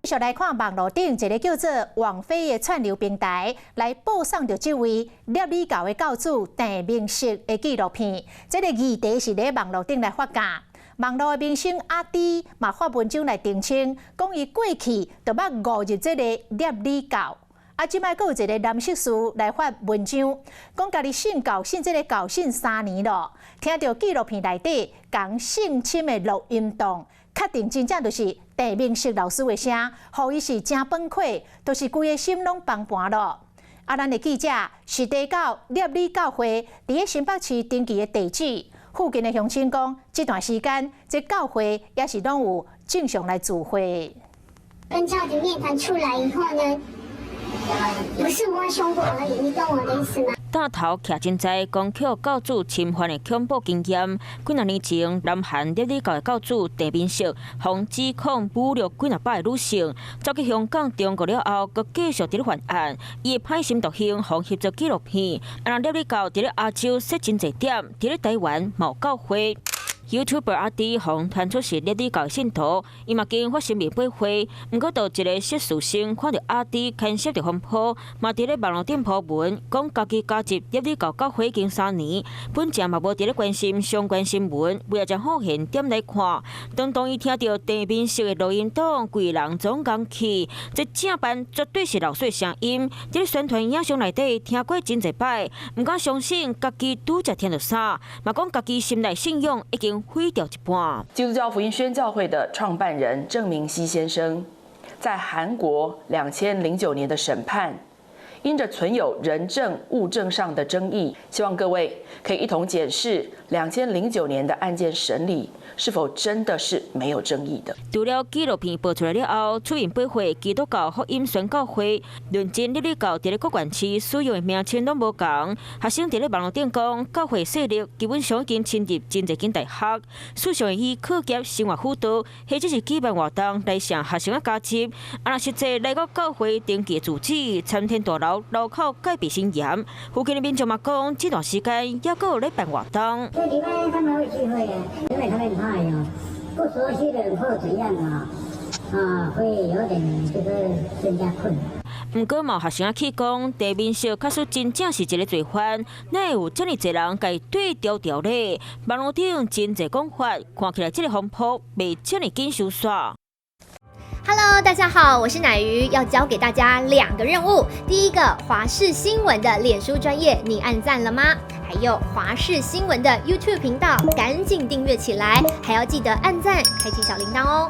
继续来看网络顶一个叫做王菲的串流平台来播送着这位摄理教的教主郑明析的纪录片。这个议题是咧网络顶来发酵。网络的明星阿弟嘛发文章来澄清，讲伊过去就捌误入这个摄理教。即摆佫有一个男律师来发文章，讲家己信教信这个教信3年咯，听到纪录片内底讲性侵的录音档。 确定真正就是郑明析老师的声，互伊是真崩溃，就是规个心拢崩盘咯。咱的记者是地到摄理教会伫个新北市登记的地址，附近的乡亲讲，这段时间这教会也是拢有正常来聚会。跟教的面谈出来以后呢，不是摸胸部而已，你懂我的意思吗？ 大头徛真在讲起教主侵犯的恐怖经验。几廿年前，南韩摄理教的教主郑明析，被指控侮辱几廿百个女性，走去香港中国了后，佮继续伫咧犯案。伊的歹心独行，互翕做纪录片，让摄理教伫咧亚洲设真侪点，伫咧台湾冇教会。 YouTuber 阿弟红传出是摄理教信徒，伊嘛经发声明驳回。毋过，有一个涉事生看到阿弟牵涉着风波，嘛伫咧网络顶铺文，讲家己加入摄理教教会已经3年，本正嘛无伫咧关心相关新闻，为了将好现点来看。当伊听到郑明析的录音档，规人总讲起，这正版绝对是老水声音。伫咧宣传影像内底听过真侪摆，毋敢相信家己拄则听到啥，嘛讲家己心内信仰已经 毁掉一半。基督教福音宣教会的创办人郑明析先生，在韩国2009年的审判，因着存有人证物证上的争议，希望各位可以一同检视2009年的案件审理是否真的是没有争议的。除了纪录片播出来了后，出面驳回基督教福音宣教会，论证摄理教伫咧各县市使用的名称拢无同。学生伫咧网络顶讲，教会势力基本上已经侵入真侪间大学，事实上以课业、生活辅导，或者是举办活动来向学生加入。若实际来到教会登记住址，参天大楼路口戒备森严。附近的民众嘛讲，这段时间也搁有咧办活动。这礼拜他们会聚会的，因为他们怕有不熟悉的人或怎样会有点就是增加困难。 毋过，嘛有学生去讲，郑明析假使真正是一个罪犯，哪会有这么侪人甲伊对调调咧？网络顶真侪讲法，看起来这个风波未这么紧收煞。 Hello， 大家好，我是乃瑜，要教给大家2个任务。第一个，华视新闻的脸书专页，你按赞了吗？还有华视新闻的 YouTube 频道，赶紧订阅起来，还要记得按赞，开启小铃铛哦。